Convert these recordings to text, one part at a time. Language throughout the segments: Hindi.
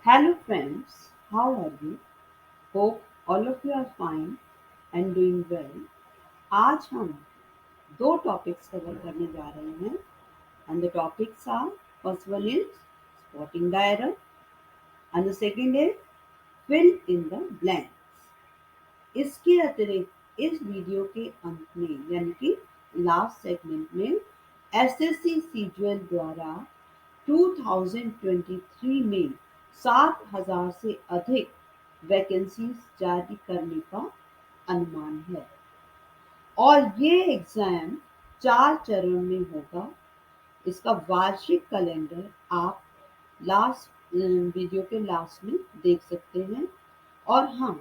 Hello friends, how are you? Hope all of you are fine and doing well. आज हम दो टॉपिक्स कवर करने जा रहे हैं and the topics are first one is spotting the error and the second is fill in the blanks. इसके अतिरिक्त इस वीडियो के अंत में यानी कि लास्ट सेगमेंट में एसएससी सीजीएल द्वारा 2023 में 7,000 से अधिक वैकेंसीज जारी करने का अनुमान है और ये एग्जाम 4 चरण में होगा। इसका वार्षिक कैलेंडर आप लास्ट वीडियो के लास्ट में देख सकते हैं। और हाँ,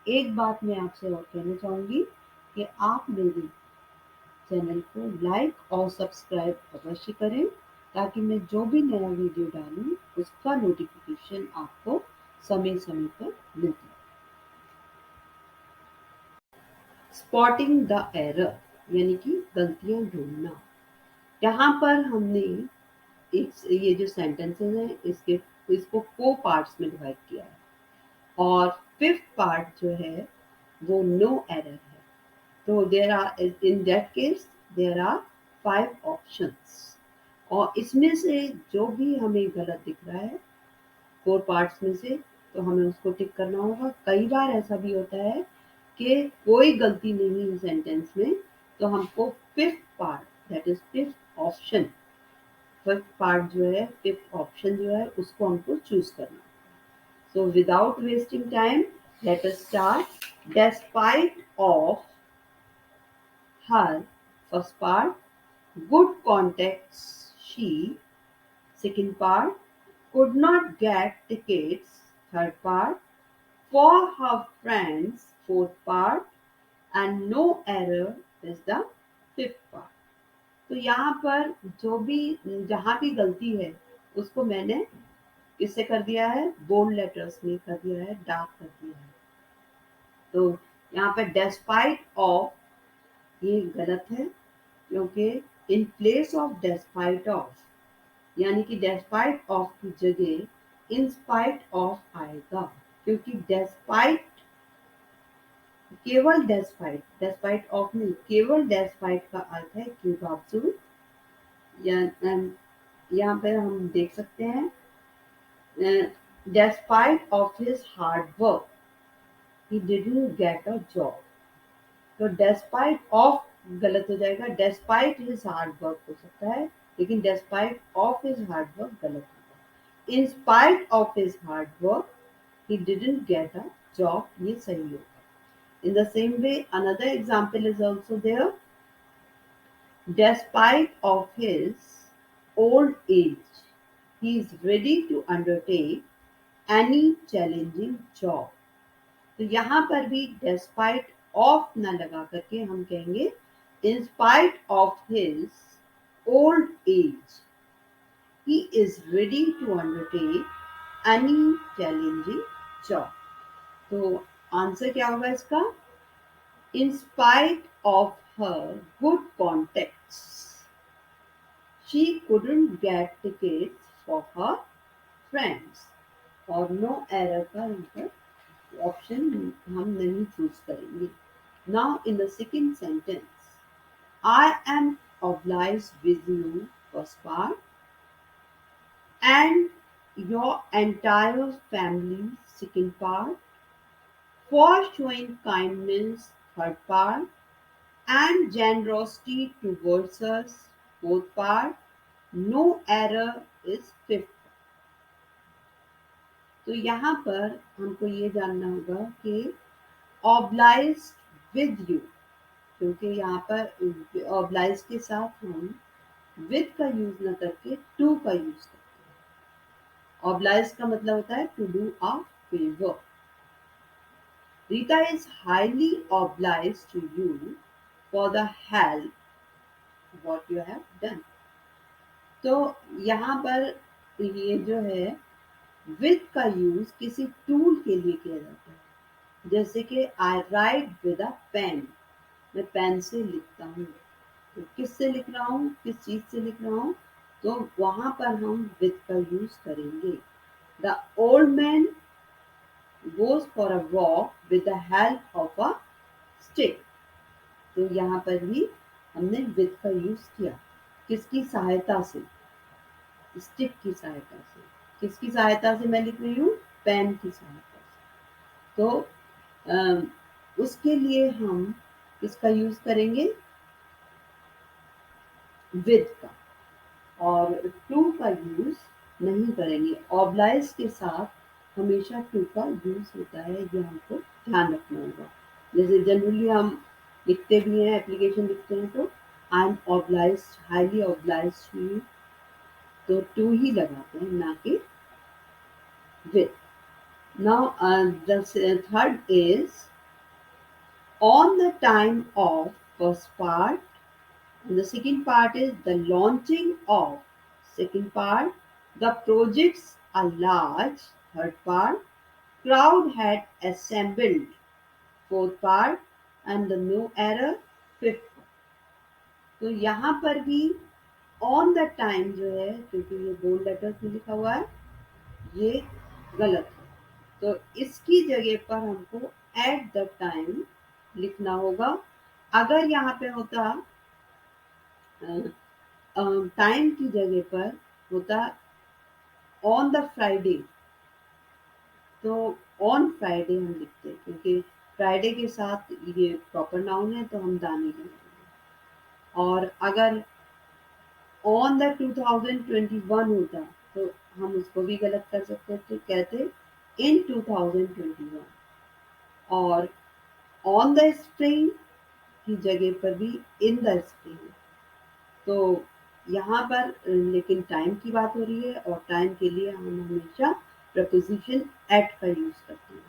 एक बात मैं आपसे और कहना चाहूँगी कि आप मेरे चैनल को लाइक और सब्सक्राइब अवश्य करें ताकि मैं जो भी नया वीडियो डालूं उसका नोटिफिकेशन आपको समय समय पर मिलता है। स्पॉटिंग द एरर यानी कि गलतियां ढूंढना। यहाँ पर हमने ये जो सेंटेंसेस हैं इसको 4 पार्ट्स में डिवाइड किया है और फिफ्थ पार्ट जो है वो नो एरर है। तो there are in that case there are 5 options और इसमें से जो भी हमें गलत दिख रहा है 4 पार्ट्स में से तो हमें उसको टिक करना होगा। कई बार ऐसा भी होता है कि कोई गलती नहीं है सेंटेंस में तो हमको fifth part that is fifth option जो है उसको हमको चूज करना। So without wasting time, let us start. Despite of her, first part, good contacts she, second part, could not get tickets, third part, for her friends, fourth part, and no error is the fifth part. तो यहाँ पर जो भी जहाँ भी गलती है उसको मैंने किससे कर दिया है, बोल्ड लेटर्स में कर दिया है, डार्क कर दिया है। तो यहाँ पे डेस्पाइट ऑफ ये गलत है क्योंकि in place of despite of यानी कि डेस्पाइट ऑफ की जगह इन स्पाइट ऑफ आएगा क्योंकि डेस्पाइट केवल डेस्पाइट ऑफ नहीं, केवल डेस्पाइट का अर्थ है के बावजूद। यहाँ पे हम देख सकते हैं despite of his hard work he didn't get a job. तो despite of गलत हो जाएगा, despite his hard work हो सकता है लेकिन despite of his hard work गलत होगा। In spite of his hard work he didn't get a job ये सही होगा। In the same way another example is also there. Despite of his old age he is ready to undertake any challenging job. तो यहाँ पर भी डेस्पाइट ऑफ ना लगा करके हम कहेंगे in spite of his old age he is ready to undertake any challenging job. तो आंसर क्या होगा इसका, in spite of her good contacts she couldn't get tickets for her friends और नो एरर का आंसर ऑप्शन हम नहीं चूज करेंगे। Now in the second sentence, I am obliged with you, first part, and your entire family, second part, for showing kindness, third part, and generosity towards us, fourth part, no error is fifth. तो यहाँ पर हमको ये जानना होगा कि obliged with you क्योंकि यहाँ पर ऑब्लाइज के साथ हम विद का यूज न करके टू का यूज करते हैं। ऑब्लाइज का मतलब होता है to do a favour. Rita is highly obliged to you for the help what you have done. तो यहाँ पर ये जो है विद का यूज किसी टूल के लिए किया जाता है, जैसे कि आई राइट विद अ पेन, मैं पेन से लिखता हूँ। तो किससे लिख रहा हूँ, किस चीज से लिख रहा हूँ, तो वहां पर हम विद का यूज करेंगे। The old man goes for a walk with the help of a stick. तो यहाँ पर भी हमने विद का यूज किया, किसकी सहायता से, स्टिक की सहायता से। किसकी सहायता से मैं लिख रही हूँ, पेन की सहायता से। तो उसके लिए हम किसका यूज करेंगे, विद का, और टू का यूज नहीं करेंगे। ऑब्लाइज के साथ हमेशा टू का यूज होता है, ये हमको ध्यान रखना होगा। जैसे जनरली हम लिखते भी हैं, एप्लीकेशन लिखते हैं तो I am obliged, highly obliged to you, तो टू ही लगाते हैं, ना कि with. Now the third is on the time of first part, and the second part is the launching of second part, the projects are large third part, crowd had assembled fourth part, and the no error fifth part। तो यहाँ पर भी ऑन द टाइम जो है, क्योंकि ये बोल्ड लेटर्स में लिखा हुआ है, ये गलत है, तो इसकी जगह पर हमको एट द टाइम लिखना होगा। अगर यहाँ पे होता टाइम की जगह पर होता ऑन द फ्राइडे, तो ऑन फ्राइडे हम लिखते हैं, क्योंकि फ्राइडे के साथ ये प्रॉपर नाउन है तो हम दा नहीं लगाएंगे। और अगर ऑन द 2021 होता तो हम उसको भी गलत कर सकते थे, कहते इन 2021। और ऑन द स्प्रिंग की जगह पर भी इन द स्प्रिंग। तो यहाँ पर लेकिन टाइम की बात हो रही है, और टाइम के लिए हम हमेशा प्रपोजिशन एट का यूज करते हैं।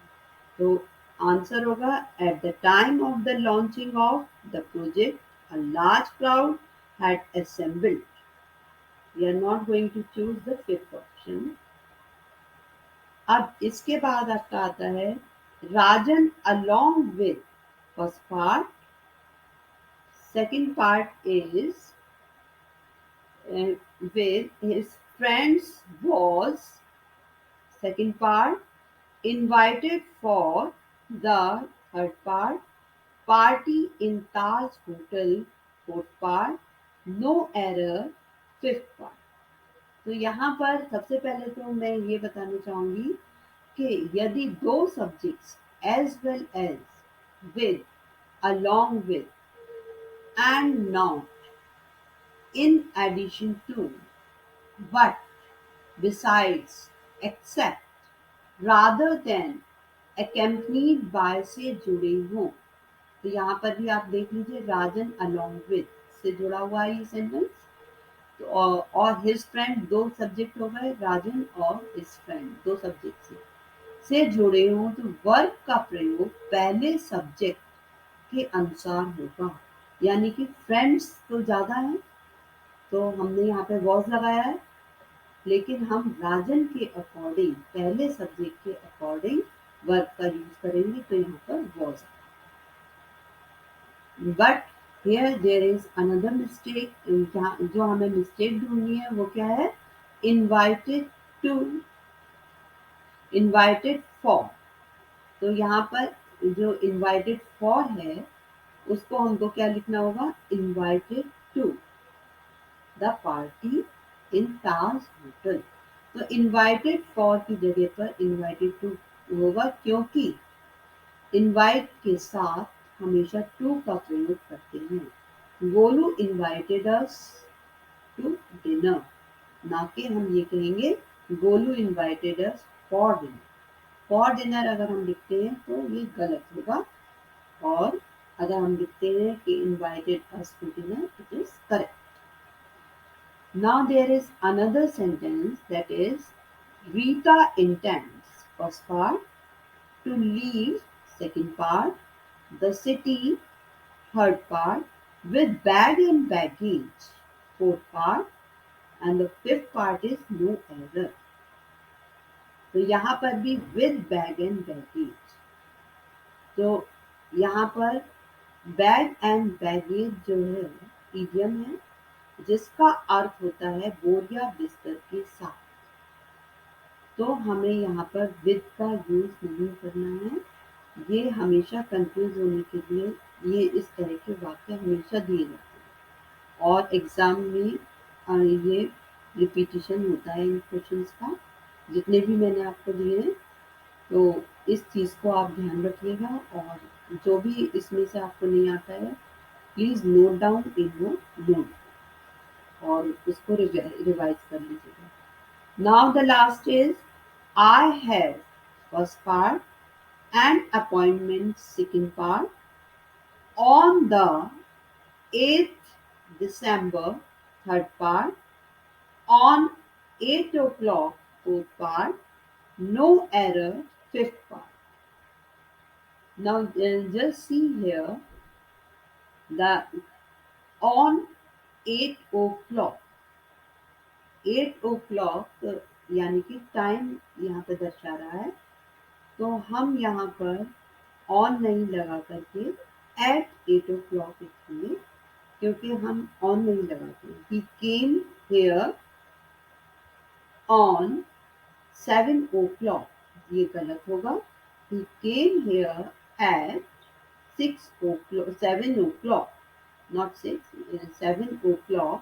तो आंसर होगा at the time of the launching of the project a large crowd had assembled। We are not going to choose the fifth option. अब इसके बाद आपका आता है राजन along with first part, second part is with his friends was second part, invited for the third part, party in Taj Hotel fourth part, no error fifth part। तो यहाँ पर सबसे पहले तो मैं ये बताना चाहूंगी कि यदि दो subjects as well as, with, along with and not, in addition to, but, besides, except, rather than, accompanied by से जुड़े हों। तो यहाँ पर भी आप देख लीजिए, राजन along with से जुड़ा हुआ है ये सेंटेंस। तो और हिज फ्रेंड, दो सब्जेक्ट हो गए, राजन और हिज फ्रेंड दो सब्जेक्ट से जुड़े हों, तो वर्ब का प्रयोग पहले सब्जेक्ट के अनुसार होगा। यानी कि फ्रेंड्स तो ज्यादा है, तो हमने यहाँ पे वॉज लगाया है, लेकिन हम राजन के अकॉर्डिंग, पहले सब्जेक्ट के अकॉर्डिंग वर्ब का यूज करेंगे, तो यहाँ पर was. But here there is another mistake, जो हमें मिस्टेक ढूंढनी है वो क्या है, इनवाइटेड टू, इनवाइटेड फॉर। तो यहाँ पर जो इनवाइटेड फॉर है उसको हमको क्या लिखना होगा, invited to the party in Taj hotel. तो इनवाइटेड फॉर की जगह पर इनवाइटेड टू होगा, क्योंकि इनवाइट के साथ हमेशा टू का प्रयोग करते हैं। Golu invited us to dinner, ना कि हम ये कहेंगे Golu invited us for dinner. For dinner अगर हम लिखते हैं तो ये गलत होगा, और अगर हम लिखते हैं कि invited us to dinner, it is correct. Now there is another sentence, that is Rita intends first part, to leave second part, the city third part, with bag and baggage fourth part, and the fifth part is no error। तो यहाँ पर भी with bag and baggage। तो यहाँ पर बैग एंड बैगेज जो है इडियम है, जिसका अर्थ होता है बोरिया बिस्तर के साथ। तो हमें यहाँ पर विद का यूज़ नहीं करना है। ये हमेशा कंफ्यूज होने के लिए ये इस तरह के वाक्य हमेशा दिए जाते हैं और एग्ज़ाम में ये रिपीटिशन होता है इन क्वेश्चंस का, जितने भी मैंने आपको दिए हैं। तो इस चीज़ को आप ध्यान रखिएगा और जो भी इसमें से आपको नहीं आता है please note down in your note और उसको रिवाइज कर लीजिएगा। Now the last is I have first part and appointment second part on the 8th December, third part, on 8 o'clock, fourth part, no error, fifth part. Now just see here the on 8 o'clock. 8 o'clock यानी कि टाइम यहाँ पे दर्शा रहा है, तो हम यहाँ पर ऑन नहीं लगा करके एट 8 o'clock लिखेंगे, क्योंकि हम ऑन नहीं लगाते। ही केम हेयर ऑन 7 o'clock, ये गलत होगा। He came here at 7 o'clock, not 6, 7 o'clock.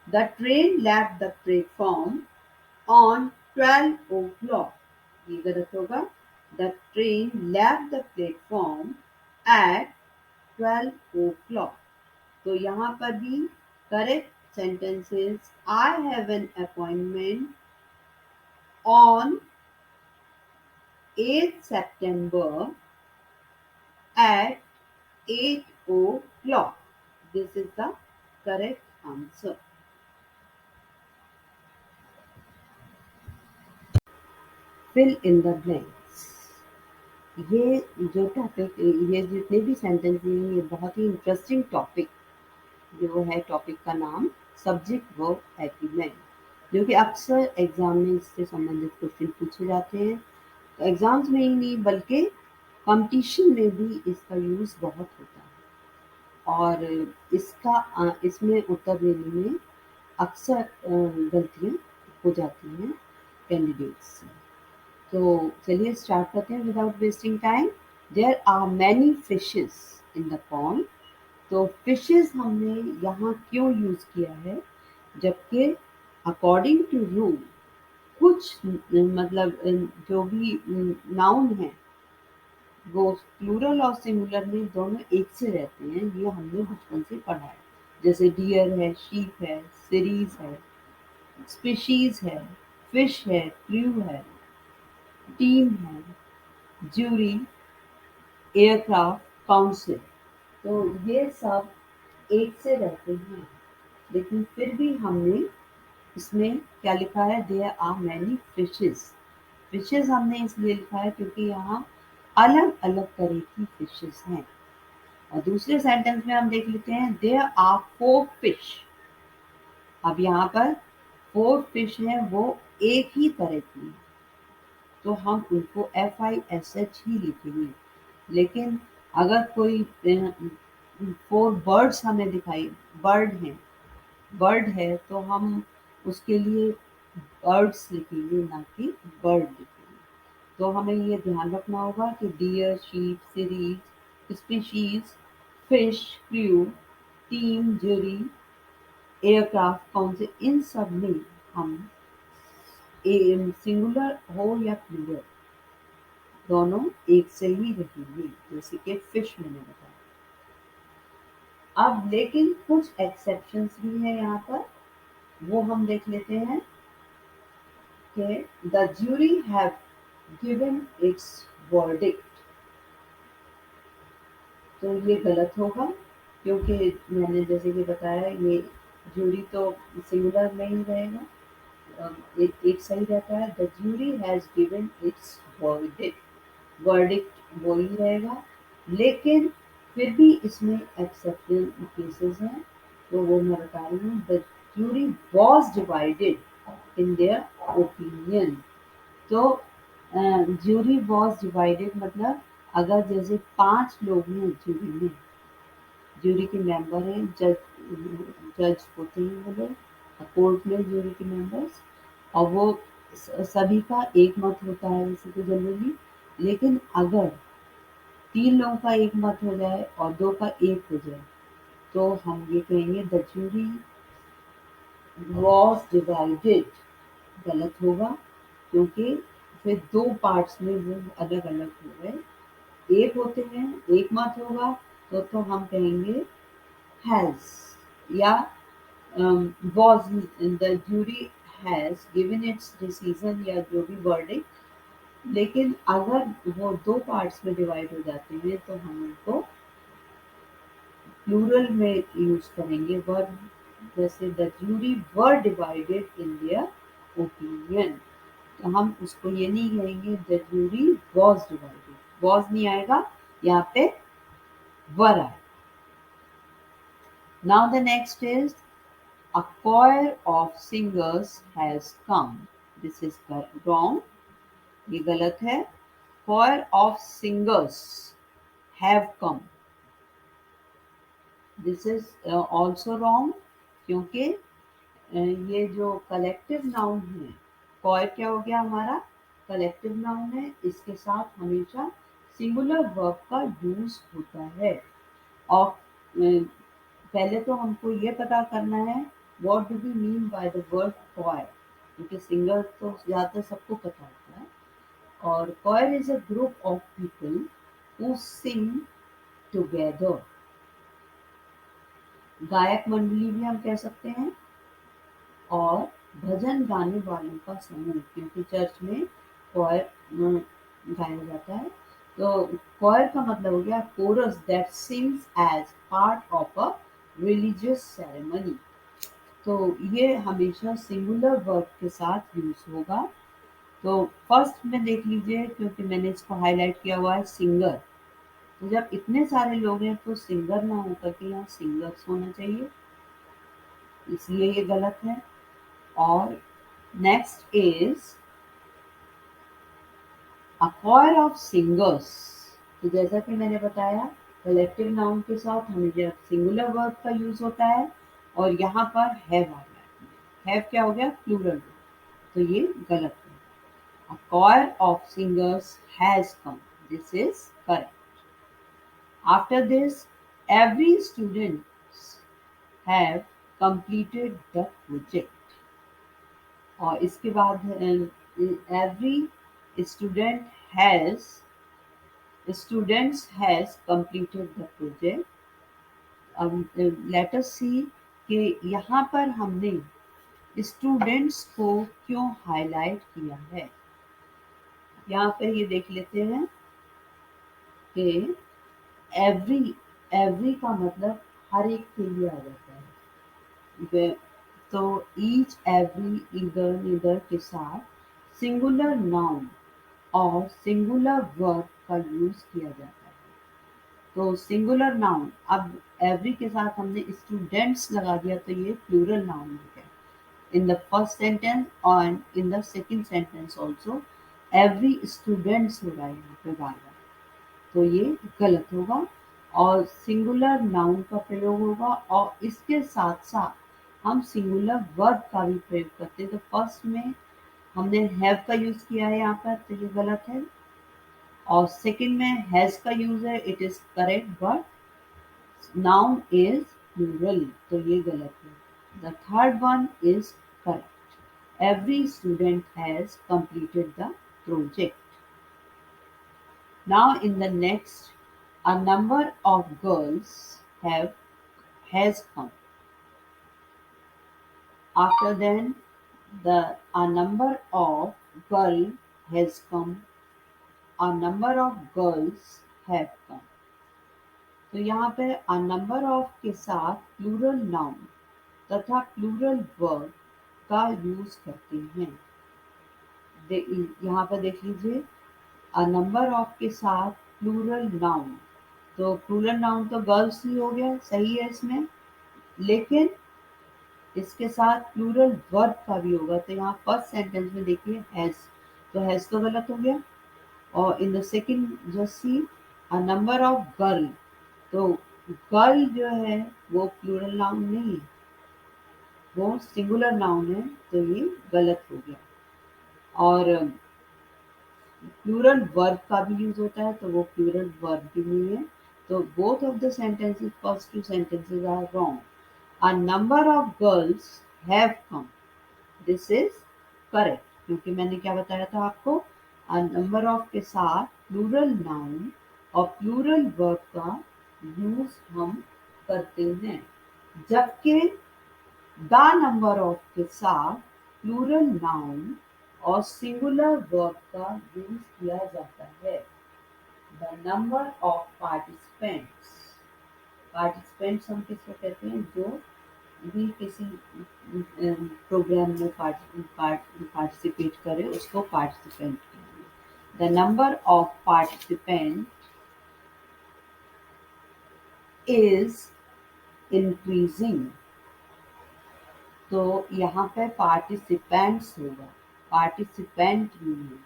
The train left the platform on 12 o'clock, ये गलत होगा। The train left the platform at 12 o'clock. तो यहाँ पर भी correct sentences I have an appointment on 8 September at 8 o'clock. This is the correct answer. Fill in the blanks. ये जो टॉपिक, ये जितने भी सेंटेंस हैं, ये बहुत ही इंटरेस्टिंग टॉपिक जो है, टॉपिक का नाम सब्जेक्ट वर्ब एग्रीमेंट, जो कि अक्सर एग्जाम में इससे संबंधित क्वेश्चन पूछे जाते हैं। एग्जाम्स में ही नहीं बल्कि कंपटीशन में भी इसका यूज़ बहुत होता है और इसमें उत्तर देने में अक्सर गलतियाँ हो जाती हैं कैंडिडेट्स से। तो चलिए स्टार्ट करते हैं without wasting time. There are many fishes in the pond. तो फिशेस हमने यहाँ क्यों यूज़ किया है, जबकि अकॉर्डिंग टू रूल कुछ मतलब जो भी नाउन है वो प्लूरल और सिंगुलर में दोनों एक से रहते हैं। ये हमने बचपन से पढ़ा है, जैसे डियर है, शीप है, सीरीज है, स्पीशीज है, फिश है, क्रू है, टीम है, ज्यूरी, एयरक्राफ्ट, काउंसिल। तो ये सब एक से रहते हैं, लेकिन फिर भी हमने इसमें क्या लिखा है, there are many fishes. Fishes हमने इसलिए लिखा है क्योंकि यहाँ अलग अलग तरह की फिशेस हैं। और दूसरे सेंटेंस में हम देख लेते हैं, देयर आर 4 फिश। अब यहाँ पर 4 फिश हैं, वो एक ही तरह की हैं, तो हम उनको FISH ही लिखेंगे। लेकिन अगर कोई 4 बर्ड्स हमें दिखाई, बर्ड है, तो हम उसके लिए बर्ड्स लिखेंगे, ना कि बर्ड लिखेंगे। तो हमें ये ध्यान रखना होगा कि deer, sheep, series, species, fish, crew, team, jury, aircraft, council, इन सब में हम सिंगुलर हो या प्लूरल दोनों एक से ही रहेंगे, जैसे कि फिश मैंने बताया। अब लेकिन कुछ एक्सेप्शंस भी हैं यहाँ पर, वो हम देख लेते हैं कि the jury have given it's verdict. तो ये गलत होगा, क्योंकि मैंने जैसे कि बताया ये ज्यूरी तो सिंगुलर में ही रहेगा, एक सही रहता है। The jury has given it's verdict, verdict वो ही रहेगा। लेकिन फिर भी इसमें एक्सेप्शन केसेस हैं, तो वो मैं बता रही हूँ। The jury was divided in their opinion. तो ज्यूरी वॉज डिवाइडेड मतलब अगर जैसे 5 लोग हैं ज्यूरी में, ज्यूरी के मेंबर हैं, जज होते हैं वो लोग कोर्ट में, ज्यूरी के मेंबर्स, और वो सभी का एक मत होता है वैसे तो जनरली, लेकिन अगर 3 लोगों का एक मत हो जाए और 2 का एक हो जाए, तो हम ये कहेंगे द जूरी वॉज डिवाइडेड। गलत होगा, क्योंकि फिर 2 पार्ट्स में वो अलग-अलग हो गए। एक होते हैं, एक मत होगा तो हम कहेंगे हैज़, या was the jury has given its decision, या जो भी वर्डिक्ट। लेकिन अगर वो 2 पार्ट्स में डिवाइड हो जाते हैं तो हम उनको प्लूरल में यूज करेंगे वर्ब, जैसे the jury were divided in their opinion. तो हम उसको ये नहीं कहेंगे the jury was divided, was नहीं आएगा, यहाँ पे वर आएगा। Now the next is a choir of singers has come. This is wrong. ये गलत है। Choir of singers have come. This is also wrong, क्योंकि ये जो कलेक्टिव नाउन है, choir क्या हो गया हमारा, कलेक्टिव नाउन है, इसके साथ हमेशा सिंगुलर वर्ब का यूज होता है। और पहले तो हमको ये पता करना है what do we mean by the word choir, क्योंकि सिंगर तो ज़्यादातर सबको पता होता है। और choir is a group of people who sing together. गायक मंडली भी हम कह सकते हैं, और भजन गाने वालों का समूह, क्योंकि चर्च में choir गाया जाता है। तो choir का मतलब हो गया chorus that sings as part of a religious ceremony. तो ये हमेशा सिंगुलर वर्ब के साथ यूज होगा। तो फर्स्ट में देख लीजिए, क्योंकि मैंने इसको हाईलाइट किया हुआ है सिंगर, तो जब इतने सारे लोग हैं तो सिंगर ना होकर के यहाँ सिंगर्स होना चाहिए, इसलिए ये गलत है। और next is a choir of singers. तो जैसा कि मैंने बताया, कलेक्टिव नाउन के साथ हमेशा सिंगुलर वर्ब का यूज होता है, और यहाँ पर हैव आ गया। हैव क्या हो गया, प्लूरल, तो ये गलत है। A choir of singers has come. This is correct. After this, every student have completed the project. और इसके बाद every student has students has completed the project. अब let us see कि यहाँ पर हमने स्टूडेंट्स को क्यों हाईलाइट किया है। यहाँ पर ये देख लेते हैं कि एवरी, एवरी का मतलब हर एक के लिए आ जाता है। तो ईच, एवरी, इधर, निदर के साथ सिंगुलर नाउन और सिंगुलर वर्ब का यूज किया जाता है। तो सिंगुलर नाउन, अब एवरी के साथ हमने स्टूडेंट्स लगा दिया तो ये प्लूरल नाउन हो गया। In the first sentence and in the second sentence also every students हो रहा है यहाँ पे बार बार, तो ये गलत होगा। और सिंगुलर नाउन का प्रयोग होगा, और इसके साथ साथ हम सिंगुलर वर्ब का भी प्रयोग करते हैं। तो फर्स्ट में हमने हैव का यूज किया है यहाँ पर, तो ये गलत है। और सेकंड में हैज का यूज है, it is correct, but noun is plural, तो ये गलत है। The third one is correct. Every student has completed the project. Now in the next, a number of girls has come. After then, a number of girl has come. A number of girls have come. तो यहाँ पे a number of के साथ प्लूरल नाउन तथा प्लूरल वर्ब का यूज करते हैं। यहाँ पर देख लीजिए, अ नंबर ऑफ के साथ प्लूरल नाउन, तो प्लूरल नाउन तो गर्ल्स ही हो गया, सही है इसमें, लेकिन इसके साथ प्लूरल वर्ब का भी होगा। तो यहाँ फर्स्ट सेंटेंस में देखिए हैज, तो हैज तो गलत हो गया। और in the second just see a number of girl, तो गर्ल जो है वो प्लूरल नाउन नहीं है, वो सिंगुलर नाउन है, तो ये गलत हो गया। और प्लूरल वर्ब का भी यूज होता है, तो वो प्लूरल वर्ब भी नहीं है। तो both of the sentences, first two sentences are wrong. A number of girls have come, this is correct, क्योंकि मैंने क्या बताया था आपको, अ नंबर ऑफ के साथ प्लूरल नाउन और प्लूरल वर्ब का यूज हम करते हैं, जबकि द नंबर ऑफ के साथ प्लूरल नाउन और सिंगुलर वर्ब का यूज किया जाता है। The number of participants, participants हम किसको कहते हैं, जो भी किसी प्रोग्राम में पार्टिसिपेट करे उसको पार्टिसिपेंट कहते हैं। The number of participant is increasing, तो यहाँ पे पार्टिसिपेंट्स होगा, पार्टिसिपेंट नहीं होगा।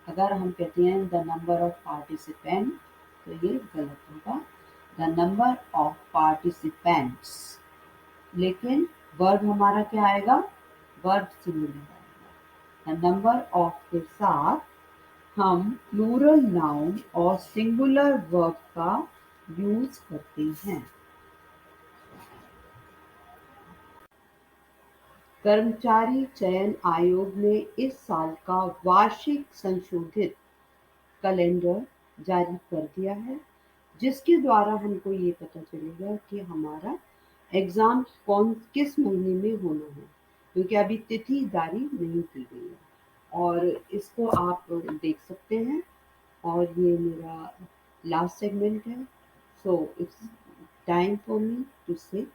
अगर हम कहते हैं द नंबर ऑफ पार्टिसिपेंट, तो ये गलत होगा, द नंबर ऑफ पार्टिसिपेंट्स। लेकिन वर्ब हमारा क्या आएगा, वर्ब सिंगुलर आएगा। द नंबर ऑफ के साथ हम प्लूरल नाउन और सिंगुलर वर्ब का यूज करते हैं। कर्मचारी चयन आयोग ने इस साल का वार्षिक संशोधित कैलेंडर जारी कर दिया है, जिसके द्वारा हमको ये पता चलेगा कि हमारा एग्जाम किस महीने में होना है, क्योंकि अभी तिथि जारी नहीं की गई है। और इसको आप देख सकते हैं। और ये मेरा लास्ट सेगमेंट है, so it's time for me to से